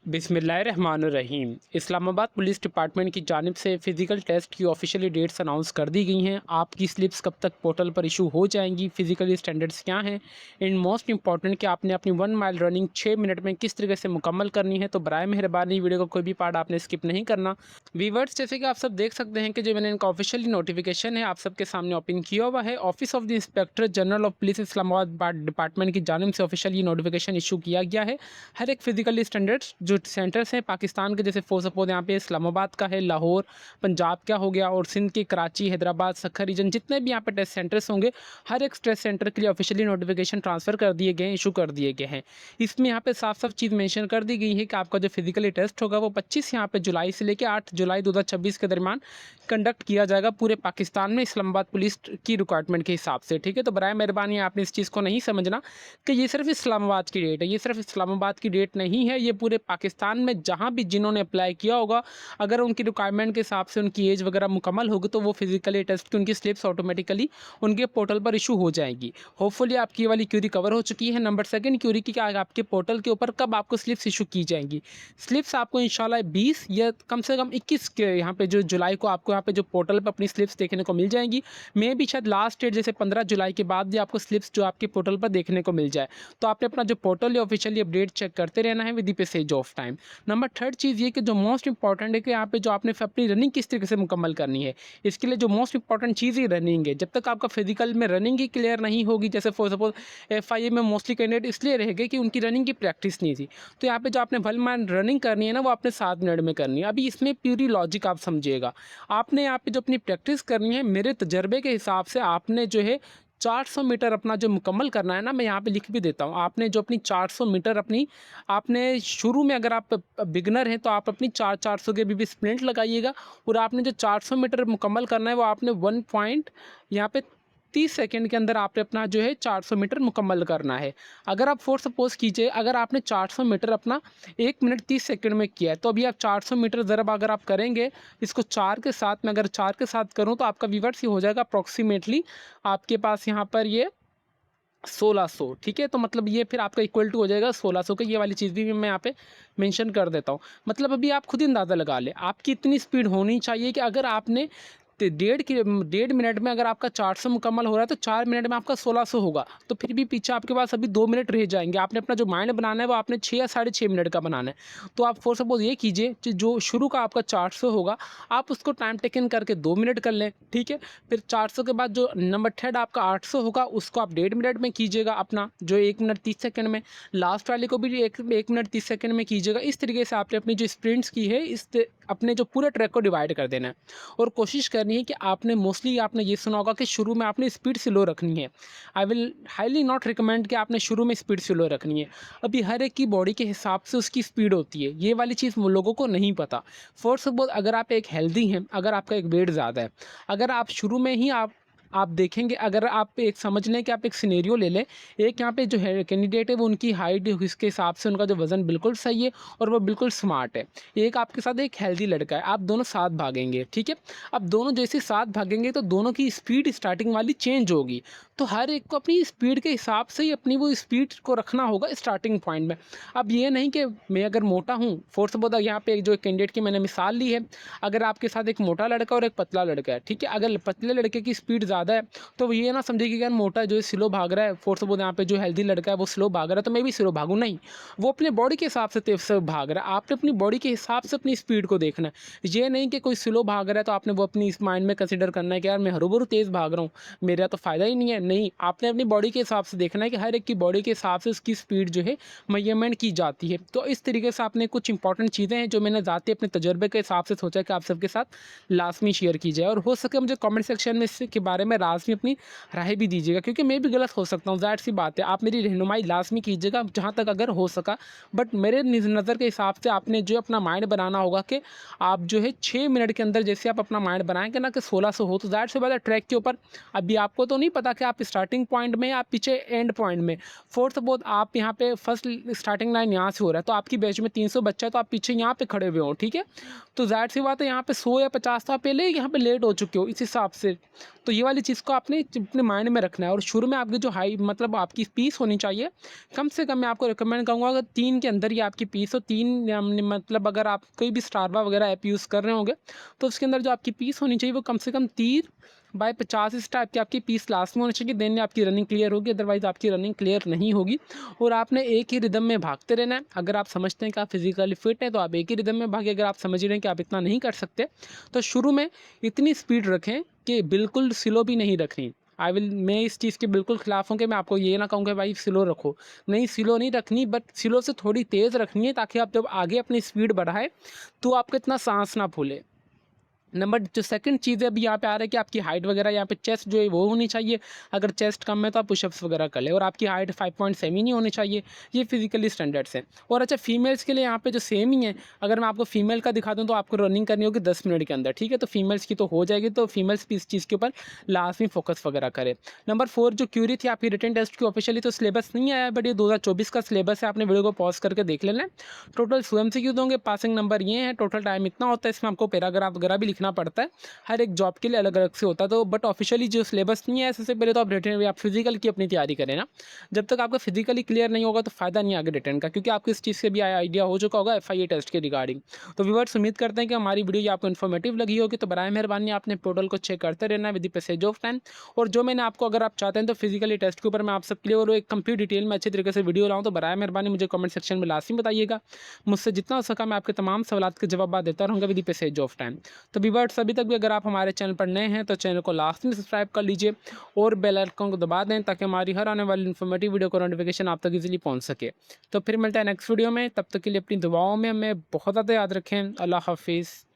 बिस्मिल्लाहिर्रहमानुर्रहीम। Islamabad police department की जानिब से फ़िज़िकल टेस्ट की ऑफिशियली डेट्स अनाउंस कर दी गई हैं। आपकी स्लिप्स कब तक पोर्टल पर इशू हो जाएंगी, फ़िज़िकल स्टैंडर्ड्स क्या हैं, एंड मोस्ट इंपॉर्टेंट कि आपने अपनी 1 माइल रनिंग 6 मिनट में किस तरीके से मुकम्मल करनी है। तो बराए मेहरबानी वीडियो का कोई भी पार्ट आपने स्किप नहीं करना। वीवर्स, जैसे कि आप सब देख सकते हैं कि जो मैंने इनका ऑफिशियली नोटिफिकेशन है आप सबके सामने ओपन किया हुआ है। Office of the inspector general of police Islamabad department की जानिब से ऑफिशियल नोटिफिकेशन इशू किया गया है। हर एक फ़िज़िकल स्टैंडर्ड्स जो सेंटर्स हैं पाकिस्तान के, जैसे फॉर सपोज यहाँ पे इस्लामाबाद का है, लाहौर पंजाब का हो गया, और सिंध के कराची, हैदराबाद, सक्खर रीजन, जितने भी यहाँ पे टेस्ट सेंटर्स होंगे हर एक टेस्ट सेंटर के लिए ऑफिशियली नोटिफिकेशन ट्रांसफ़र कर दिए गए हैं, इशू कर दिए गए हैं। इसमें यहाँ पे साफ साफ चीज़ मेंशन कर दी गई है कि आपका जो फिजिकली टेस्ट होगा वो 25 यहाँ पे जुलाई से लेकर 8 जुलाई 2026 के दरमियान कंडक्ट किया जाएगा पूरे पाकिस्तान में इस्लामाबाद पुलिस की रिक्वायरमेंट के हिसाब से। ठीक है, तो बराए मेहरबानी आपने इस चीज़ को नहीं समझना कि ये सिर्फ इस्लामाबाद की डेट है। ये सिर्फ इस्लामाबाद की डेट नहीं है, ये पूरे पाकिस्तान में जहाँ भी जिन्होंने अप्लाई किया होगा, अगर उनकी रिक्वायरमेंट के हिसाब से उनकी एज वगैरह मुकम्मल होगी तो वो फिजिकली टेस्ट की उनकी स्लिप्स ऑटोमेटिकली उनके पोर्टल पर इशू हो जाएगी। होपफुली आपकी ये वाली क्यूरी कवर हो चुकी है। नंबर सेकंड क्यूरी की, क्या आपके पोर्टल के ऊपर कब आपको स्लिप्स इशू की जाएंगी। स्लिप्स आपको इंशाल्लाह 20 या कम से कम 21 के यहाँ पे जो जुलाई को आपको यहाँ पे जो पोर्टल पर अपनी स्लिप्स देखने को मिल जाएंगी। मे भी शायद लास्ट डेट जैसे 15 जुलाई के बाद भी आपको स्लिप्स जो आपके पोर्टल पर देखने को मिल जाए। तो आपने अपना जो पोर्टल है ऑफिशियली अपडेट चेक करते रहना है with the passage of time. Number third चीज़ ये कि जो मोस्ट इंपॉर्टेंट है कि यहाँ पे जो आपने अपनी रनिंग किस तरीके से मुकम्मल करनी है। इसके लिए जो मोस्ट इंपॉर्टेंट चीज़ ही रनिंग है। जब तक आपका फिजिकल में रनिंग ही क्लियर नहीं होगी, जैसे फॉर सपोज FIA में मोस्टली कैंडिडेट इसलिए रहेंगे कि उनकी रनिंग की प्रैक्टिस नहीं थी। तो यहाँ पे जो आपने 1 माइल रनिंग करनी है ना, वो आपने 7 मिनट में करनी है। अभी इसमें प्यूरी लॉजिक आप समझिएगा। आपने यहाँ पे जो अपनी प्रैक्टिस करनी है, मेरे तजर्बे के हिसाब से आपने जो है 400 मीटर अपना जो मुकम्मल करना है ना, मैं यहाँ पे लिख भी देता हूँ। आपने जो अपनी 400 मीटर अपनी आपने शुरू में, अगर आप बिगनर हैं तो आप अपनी 400 के भी स्प्रिंट लगाइएगा, और आपने जो 400 मीटर मुकम्मल करना है वो आपने 1 पॉइंट यहाँ पे 30 सेकंड के अंदर आपने अपना जो है 400 मीटर मुकम्मल करना है। अगर आप फोर सपोज कीजिए, अगर आपने 400 मीटर अपना 1 मिनट 30 सेकंड में किया है, तो अभी आप 400 मीटर ज़रब अगर आप करेंगे इसको 4 के साथ में, अगर 4 के साथ करूं तो आपका व्यूअर्स ये हो जाएगा अप्रॉक्सीमेटली आपके पास यहाँ पर ये 1600। ठीक है, तो मतलब ये फिर आपका इक्वल टू हो जाएगा 1600 का। ये वाली चीज़ भी मैं यहाँ पे मेंशन कर देता हूँ। मतलब अभी आप खुद ही अंदाज़ा लगा लें आपकी इतनी स्पीड होनी चाहिए कि अगर आपने 1.5 मिनट में अगर आपका 400 मुकम्मल हो रहा है तो 4 मिनट में आपका 1600 होगा। तो फिर भी पीछे आपके पास अभी 2 मिनट रह जाएंगे। आपने अपना जो माइंड बनाना है वो आपने 6 या 6.5 मिनट का बनाना है। तो आप फॉर सपोज ये कीजिए कि जो शुरू का आपका 400 होगा आप उसको टाइम टेकन करके 2 मिनट कर लें। ठीक है, फिर 400 के बाद जो नंबर थर्ड आपका 800 होगा उसको आप 1.5 मिनट में कीजिएगा अपना जो 1 मिनट 30 सेकंड में। लास्ट वाले को भी 1 मिनट 30 सेकंड में कीजिएगा। इस तरीके से आपने अपनी जो स्प्रिंट्स की है इस अपने जो पूरे ट्रैक को डिवाइड कर देना है, और कोशिश करनी है कि आपने मोस्टली आपने ये सुना होगा कि शुरू में आपने स्पीड स्लो रखनी है। I will highly not recommend कि आपने शुरू में स्पीड स्लो रखनी है। अभी हर एक की बॉडी के हिसाब से उसकी स्पीड होती है, ये वाली चीज़ लोगों को नहीं पता। फॉर सपोज अगर आप एक हेल्दी हैं, अगर आपका एक वेट ज़्यादा है, अगर आप शुरू में ही आप देखेंगे, अगर आप एक समझ लें कि आप एक सिनेरियो ले लें, एक यहाँ पे जो है कैंडिडेट है वो उनकी हाइट इसके हिसाब से उनका जो वज़न बिल्कुल सही है और वो बिल्कुल स्मार्ट है। एक आपके साथ एक हेल्दी लड़का है, आप दोनों साथ भागेंगे। ठीक है, अब दोनों जैसे साथ भागेंगे तो दोनों की स्पीड स्टार्टिंग वाली चेंज होगी। तो हर एक को अपनी स्पीड के हिसाब से ही अपनी वो स्पीड को रखना होगा स्टार्टिंग पॉइंट में। अब ये नहीं कि मैं अगर मोटा हूँ, फोर सपोज यहाँ पे एक जो कैंडिडेट की मैंने मिसाल ली है, अगर आपके साथ एक मोटा लड़का और एक पतला लड़का है, ठीक है, अगर पतले लड़के की स्पीड ज़्यादा है तो ये ना समझिए कि यार मोटा जो है स्लो भाग रहा है, फोर सपोज यहाँ पे जो हेल्दी लड़का है वो स्लो भाग रहा है तो मैं भी स्लो भागूँ, नहीं, वो अपने बॉडी के हिसाब से तेज से भाग रहा है। आपने अपनी बॉडी के हिसाब से अपनी स्पीड को देखना है। ये नहीं कि कोई स्लो भाग रहा है तो आपने वो अपनी इस माइंड में कंसिडर करना है कि यार मैं हरू तेज़ भाग रहा हूँ, मेरा तो फ़ायदा ही नहीं है। नहीं, आपने अपनी बॉडी के हिसाब से देखना है कि हर एक की बॉडी के हिसाब से उसकी स्पीड जो है मेजरमेंट की जाती है। तो इस तरीके से आपने कुछ इंपॉर्टेंट चीज़ें हैं जो मैंने ज़ाती अपने तजर्बे के हिसाब से सोचा कि आप सबके साथ लाजमी शेयर की जाए, और हो सके मुझे कमेंट सेक्शन में इसके बारे में लाजमी अपनी राय भी दीजिएगा, क्योंकि मैं भी गलत हो सकता हूँ, ज़ाहिर सी बात है। आप मेरी रहनुमाई लाजमी कीजिएगा जहाँ तक अगर हो सका। बट मेरे नज़र के हिसाब से आपने जो अपना माइंड बनाना होगा कि आप जो है 6 मिनट के अंदर जैसे आप अपना माइंड बनाएंगे ना कि 1600 हो, तो ज़ाहिर सी बात है ट्रैक के ऊपर अभी आपको तो नहीं पता कि आप स्टार्टिंग पॉइंट में या आप पीछे एंड पॉइंट में। फोर्थ सपोज आप यहाँ पे फर्स्ट स्टार्टिंग लाइन यहाँ से हो रहा है तो आपकी बैच में 300 बच्चा है तो आप पीछे यहाँ पे खड़े हुए हो। ठीक है, तो ज़ाहिर सी बात है यहाँ पे 100 या 50 तो आप पहले यहाँ पे लेट हो चुके हो इस हिसाब से। तो ये वाली चीज़ को आपने अपने माइंड में रखना है। और शुरू में आपकी जो हाई मतलब आपकी पीस होनी चाहिए, कम से कम मैं आपको रिकमेंड करूँगा अगर 3 के अंदर ही आपकी पीस हो, 3 मतलब अगर आप कोई भी स्टारबा वगैरह ऐप यूज़ कर रहे होंगे, तो उसके अंदर जो आपकी पीस होनी चाहिए वो कम से कम 3 बाय 50 इस टाइप की आपकी पीस लास्ट में होनी चाहिए, देन आपकी रनिंग क्लियर होगी, अदरवाइज़ आपकी रनिंग क्लियर नहीं होगी। और आपने एक ही रिदम में भागते रहना है। अगर आप समझते हैं कि आप फिज़िकली फिट हैं, तो आप एक ही रिदम में भागें। अगर आप समझ रहे हैं कि आप इतना नहीं कर सकते, तो शुरू में इतनी स्पीड रखें कि बिल्कुल स्लो भी नहीं रखनी। मैं इस चीज़ के बिल्कुल खिलाफ हूँ कि मैं आपको ये ना कहूँ कि भाई स्लो रखो। नहीं, स्लो नहीं रखनी, बट स्लो से थोड़ी तेज़ रखनी है, ताकि आप जब आगे अपनी स्पीड बढ़ाएँ, तो आपका इतना साँस ना फूले। नंबर जो सेकंड चीज़ है, अभी यहाँ पे आ रहा है कि आपकी हाइट वगैरह यहाँ पे चेस्ट जो है वो होनी चाहिए। अगर चेस्ट कम है तो आप पुशअप्स वगैरह कर लें, और आपकी हाइट 5.7 ही होनी चाहिए। ये फिजिकली स्टैंडर्ड्स हैं। और अच्छा, फीमेल्स के लिए यहाँ पे जो सेम ही है। अगर मैं आपको फीमेल का दिखा दूँ, तो आपको रनिंग करनी होगी 10 मिनट के अंदर, ठीक है। तो फीमेल्स की तो हो जाएगी, तो फीमेल्स भी इस चीज़ के ऊपर लास्ट में फोकस वगैरह करें। नंबर 4 जो क्यूरी थी आपकी रिटन टेस्ट की, ऑफिशियली तो सिलेबस नहीं आया है, बट ये 2024 का सिलेबस है। आपने वीडियो को पॉज करके देख लेना है। टोटल MCQ दोगे, पासिंग नंबर ये है, टोटल टाइम इतना होता है। इसमें आपको पैराग्राफ वगैरह भी लिखना पड़ता है, हर एक जॉब के लिए अलग अलग से होता है। तो बट ऑफिशियली जो सिलेबस नहीं है, सबसे पहले तो आप रिटन आप फिजिकल की अपनी तैयारी करें ना। जब तक आपका फिजिकली क्लियर नहीं होगा, तो फायदा नहीं आगे रिटर्न का, क्योंकि आपको इस चीज़ से भी आइडिया हो चुका होगा FIA टेस्ट के रिगार्डिंग। तो व्यूअर्स, उम्मीद करते हैं कि हमारी वीडियो ये आपको इन्फॉर्मेटिव लगी होगी। तो बराए मेहरबानी आपने पोर्टल को चेक करते रहना with the passage of time. और जो मैंने आपको, अगर आप चाहते हैं तो फिजिकली टेस्ट के ऊपर मैं आप सबके लिए और एक कंप्लीट डिटेल में अच्छी तरीके से वीडियो लाऊं, तो बराए मेहरबानी मुझे कमेंट सेक्शन में लाजमी बताइएगा। मुझसे जितना हो सका मैं आपके तमाम सवालात के जवाब देता रहूँगा with the passage of time. तो व्यूअर्स, अभी तक भी अगर आप हमारे चैनल पर नए हैं, तो चैनल को लास्ट में सब्सक्राइब कर लीजिए और बेल आइकन को दबा दें, ताकि हमारी हर आने वाली इन्फॉर्मेटिव वीडियो को नोटिफिकेशन आप तक इजीली पहुंच सके। तो फिर मिलता है नेक्स्ट वीडियो में, तब तक के लिए अपनी दुआओं में हमें बहुत ज़्यादा याद रखें। अल्लाह हाफिज़।